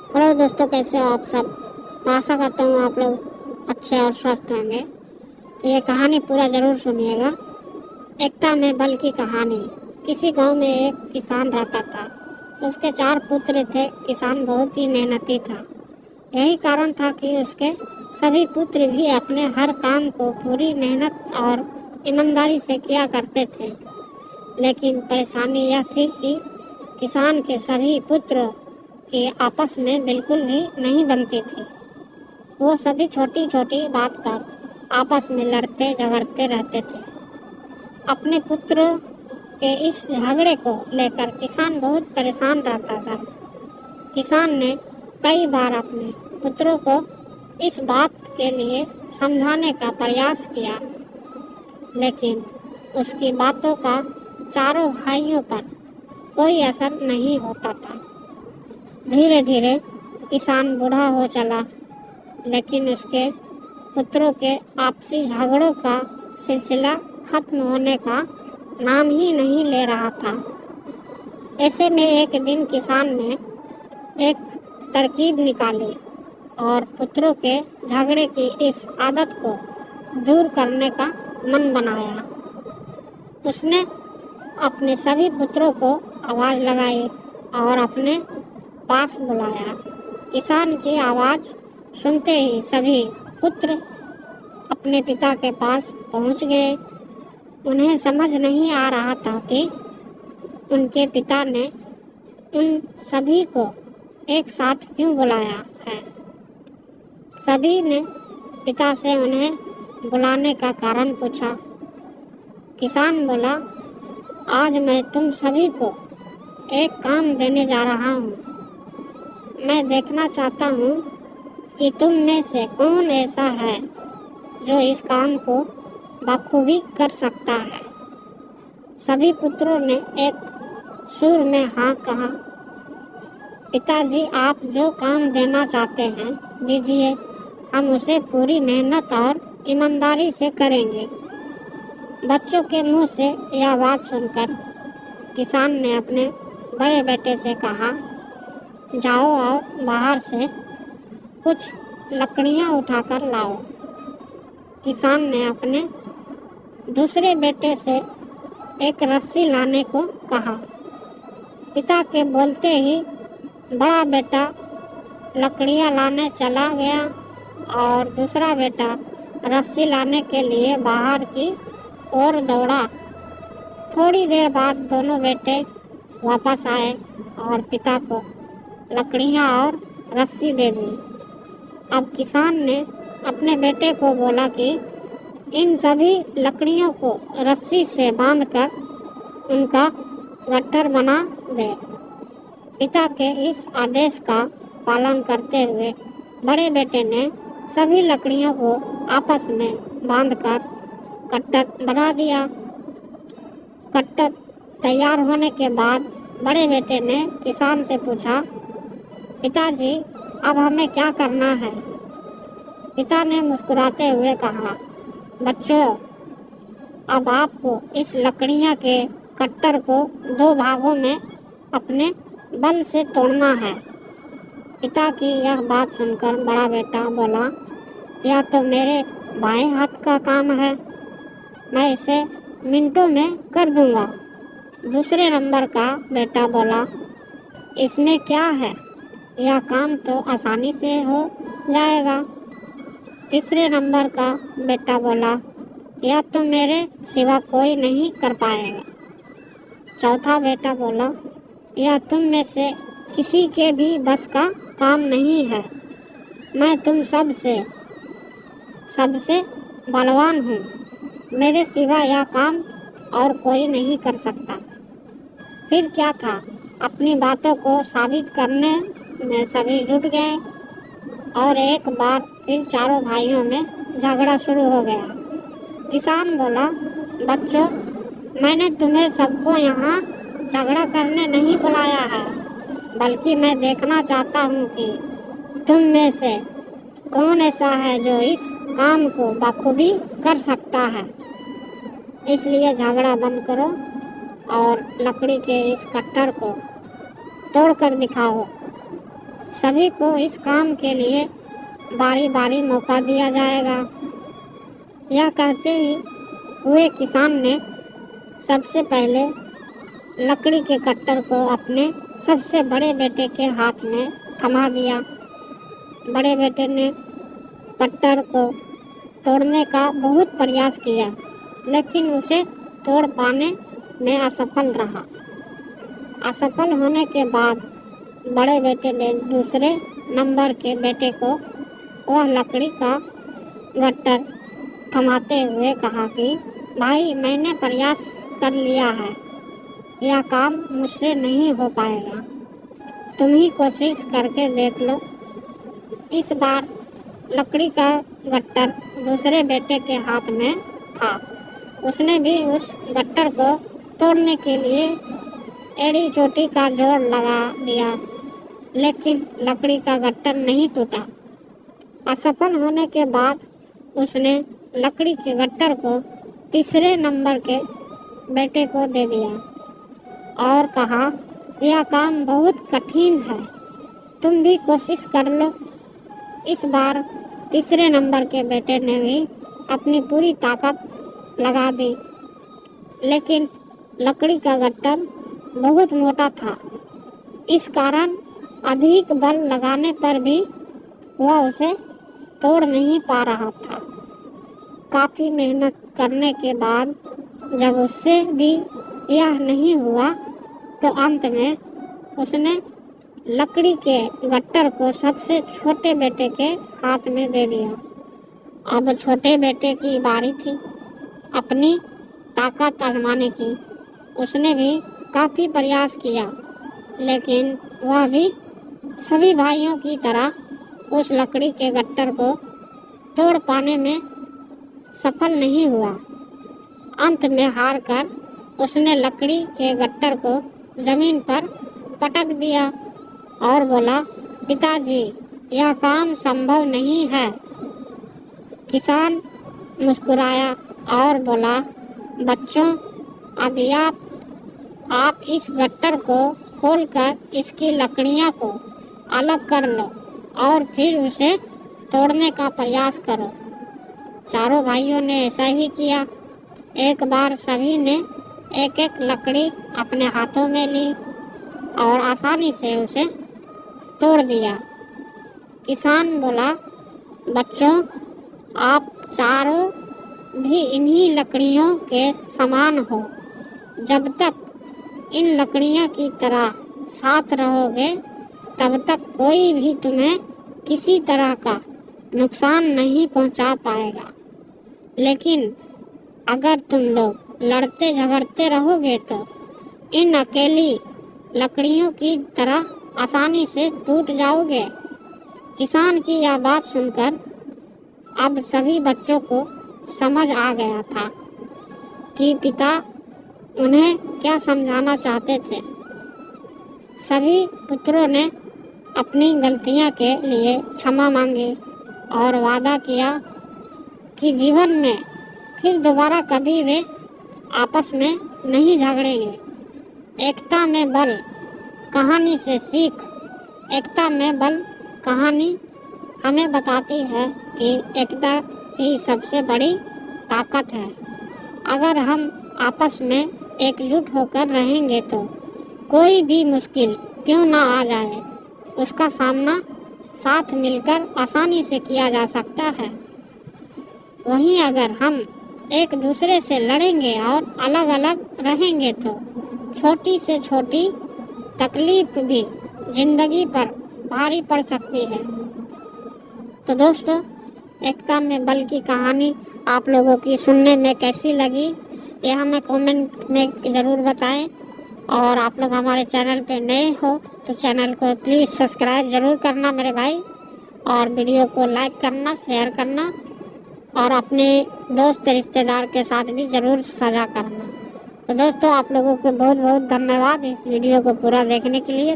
Hello दोस्तों, कैसे हो आप सब। मैं आशा करता हूँ आप लोग अच्छे और स्वस्थ होंगे। तो ये कहानी पूरा ज़रूर सुनिएगा। एकता में बल की कहानी। किसी गांव में एक किसान रहता था। उसके 4 पुत्र थे। किसान बहुत ही मेहनती था। यही कारण था कि उसके सभी पुत्र भी अपने हर काम को पूरी मेहनत और ईमानदारी से किया करते थे। लेकिन परेशानी यह थी कि किसान के सभी पुत्रों की आपस में बिल्कुल भी नहीं बनती थी। वो सभी छोटी छोटी बात पर आपस में लड़ते झगड़ते रहते थे। अपने पुत्रों के इस झगड़े को लेकर किसान बहुत परेशान रहता था। किसान ने कई बार अपने पुत्रों को इस बात के लिए समझाने का प्रयास किया, लेकिन उसकी बातों का चारों भाइयों पर कोई असर नहीं होता था। धीरे धीरे किसान बूढ़ा हो चला, लेकिन उसके पुत्रों के आपसी झगड़ों का सिलसिला खत्म होने का नाम ही नहीं ले रहा था। ऐसे में एक दिन किसान ने एक तरकीब निकाली और पुत्रों के झगड़े की इस आदत को दूर करने का मन बनाया। उसने अपने सभी पुत्रों को आवाज़ लगाई और अपने पास बुलाया। किसान की आवाज़ सुनते ही सभी पुत्र अपने पिता के पास पहुंच गए। उन्हें समझ नहीं आ रहा था कि उनके पिता ने उन सभी को एक साथ क्यों बुलाया है। सभी ने पिता से उन्हें बुलाने का कारण पूछा। किसान बोला, आज मैं तुम सभी को एक काम देने जा रहा हूँ। मैं देखना चाहता हूँ कि तुम में से कौन ऐसा है जो इस काम को बखूबी कर सकता है। सभी पुत्रों ने एक सुर में हाँ कहा। पिताजी, आप जो काम देना चाहते हैं दीजिए, हम उसे पूरी मेहनत और ईमानदारी से करेंगे। बच्चों के मुंह से यह बात सुनकर किसान ने अपने बड़े बेटे से कहा, जाओ और बाहर से कुछ लकड़ियाँ उठाकर लाओ। किसान ने अपने दूसरे बेटे से एक रस्सी लाने को कहा। पिता के बोलते ही बड़ा बेटा लकड़ियाँ लाने चला गया और दूसरा बेटा रस्सी लाने के लिए बाहर की ओर दौड़ा। थोड़ी देर बाद दोनों बेटे वापस आए और पिता को लकड़ियाँ और रस्सी दे दी। अब किसान ने अपने बेटे को बोला कि इन सभी लकड़ियों को रस्सी से बांधकर उनका गट्ठर बना दे। पिता के इस आदेश का पालन करते हुए बड़े बेटे ने सभी लकड़ियों को आपस में बांधकर गट्ठर बना दिया। गट्ठर तैयार होने के बाद बड़े बेटे ने किसान से पूछा, पिताजी, अब हमें क्या करना है। पिता ने मुस्कुराते हुए कहा, बच्चों, अब आपको इस लकड़ियाँ के गट्ठर को 2 भागों में अपने बल से तोड़ना है। पिता की यह बात सुनकर बड़ा बेटा बोला, यह तो मेरे बाएं हाथ का काम है, मैं इसे मिनटों में कर दूंगा। दूसरे नंबर का बेटा बोला, इसमें क्या है, यह काम तो आसानी से हो जाएगा। तीसरे नंबर का बेटा बोला, यह तो मेरे सिवा कोई नहीं कर पाएगा। चौथा बेटा बोला, यह तुम में से किसी के भी बस का काम नहीं है, मैं तुम सबसे बलवान हूँ, मेरे सिवा यह काम और कोई नहीं कर सकता। फिर क्या था, अपनी बातों को साबित करने में सभी जुट गए और एक बार फिर चारों भाइयों में झगड़ा शुरू हो गया। किसान बोला, बच्चों, मैंने तुम्हें सबको यहाँ झगड़ा करने नहीं बुलाया है, बल्कि मैं देखना चाहता हूँ कि तुम में से कौन ऐसा है जो इस काम को बखूबी कर सकता है। इसलिए झगड़ा बंद करो और लकड़ी के इस गट्ठर को तोड़ कर दिखाओ। सभी को इस काम के लिए बारी बारी मौका दिया जाएगा। यह कहते ही हुए किसान ने सबसे पहले लकड़ी के कट्टर को अपने सबसे बड़े बेटे के हाथ में थमा दिया। बड़े बेटे ने कट्टर को तोड़ने का बहुत प्रयास किया, लेकिन उसे तोड़ पाने में असफल रहा। असफल होने के बाद बड़े बेटे ने दूसरे नंबर के बेटे को वह लकड़ी का गट्टर थमाते हुए कहा कि भाई, मैंने प्रयास कर लिया है, यह काम मुझसे नहीं हो पाएगा, तुम ही कोशिश करके देख लो। इस बार लकड़ी का गट्टर दूसरे बेटे के हाथ में था। उसने भी उस गट्टर को तोड़ने के लिए एड़ी चोटी का जोर लगा दिया, लेकिन लकड़ी का गट्टर नहीं टूटा। असफल होने के बाद उसने लकड़ी के गट्टर को तीसरे नंबर के बेटे को दे दिया और कहा, यह काम बहुत कठिन है, तुम भी कोशिश कर लो। इस बार तीसरे नंबर के बेटे ने भी अपनी पूरी ताकत लगा दी, लेकिन लकड़ी का गट्टर बहुत मोटा था। इस कारण अधिक बल लगाने पर भी वह उसे तोड़ नहीं पा रहा था। काफ़ी मेहनत करने के बाद जब उससे भी यह नहीं हुआ, तो अंत में उसने लकड़ी के गट्टर को सबसे छोटे बेटे के हाथ में दे दिया। अब छोटे बेटे की बारी थी अपनी ताकत आजमाने की। उसने भी काफ़ी प्रयास किया, लेकिन वह भी सभी भाइयों की तरह उस लकड़ी के गट्टर को तोड़ पाने में सफल नहीं हुआ। अंत में हार कर उसने लकड़ी के गट्टर को ज़मीन पर पटक दिया और बोला, पिताजी, यह काम संभव नहीं है। किसान मुस्कुराया और बोला, बच्चों, अभी आप इस गट्टर को खोलकर इसकी लकड़ियां को अलग कर लो और फिर उसे तोड़ने का प्रयास करो। चारों भाइयों ने ऐसा ही किया। एक बार सभी ने एक एक लकड़ी अपने हाथों में ली और आसानी से उसे तोड़ दिया। किसान बोला, बच्चों, आप चारों भी इन्हीं लकड़ियों के समान हो। जब तक इन लकड़ियों की तरह साथ रहोगे, तब तक कोई भी तुम्हें किसी तरह का नुकसान नहीं पहुंचा पाएगा। लेकिन अगर तुम लोग लड़ते झगड़ते रहोगे तो इन अकेली लकड़ियों की तरह आसानी से टूट जाओगे। किसान की यह बात सुनकर अब सभी बच्चों को समझ आ गया था कि पिता उन्हें क्या समझाना चाहते थे। सभी पुत्रों ने अपनी गलतियां के लिए क्षमा मांगी और वादा किया कि जीवन में फिर दोबारा कभी वे आपस में नहीं झगड़ेंगे। एकता में बल कहानी से सीख। एकता में बल कहानी हमें बताती है कि एकता ही सबसे बड़ी ताकत है। अगर हम आपस में एकजुट होकर रहेंगे तो कोई भी मुश्किल क्यों ना आ जाए, उसका सामना साथ मिलकर आसानी से किया जा सकता है। वहीं अगर हम एक दूसरे से लड़ेंगे और अलग अलग रहेंगे तो छोटी से छोटी तकलीफ भी जिंदगी पर भारी पड़ सकती है। तो दोस्तों, एकता में बल की कहानी आप लोगों की सुनने में कैसी लगी, ये हमें कमेंट में ज़रूर बताएं। और आप लोग हमारे चैनल पे नए हो तो चैनल को प्लीज़ सब्सक्राइब ज़रूर करना मेरे भाई, और वीडियो को लाइक करना, शेयर करना और अपने दोस्त रिश्तेदार के साथ भी ज़रूर साझा करना। तो दोस्तों, आप लोगों को बहुत बहुत धन्यवाद इस वीडियो को पूरा देखने के लिए।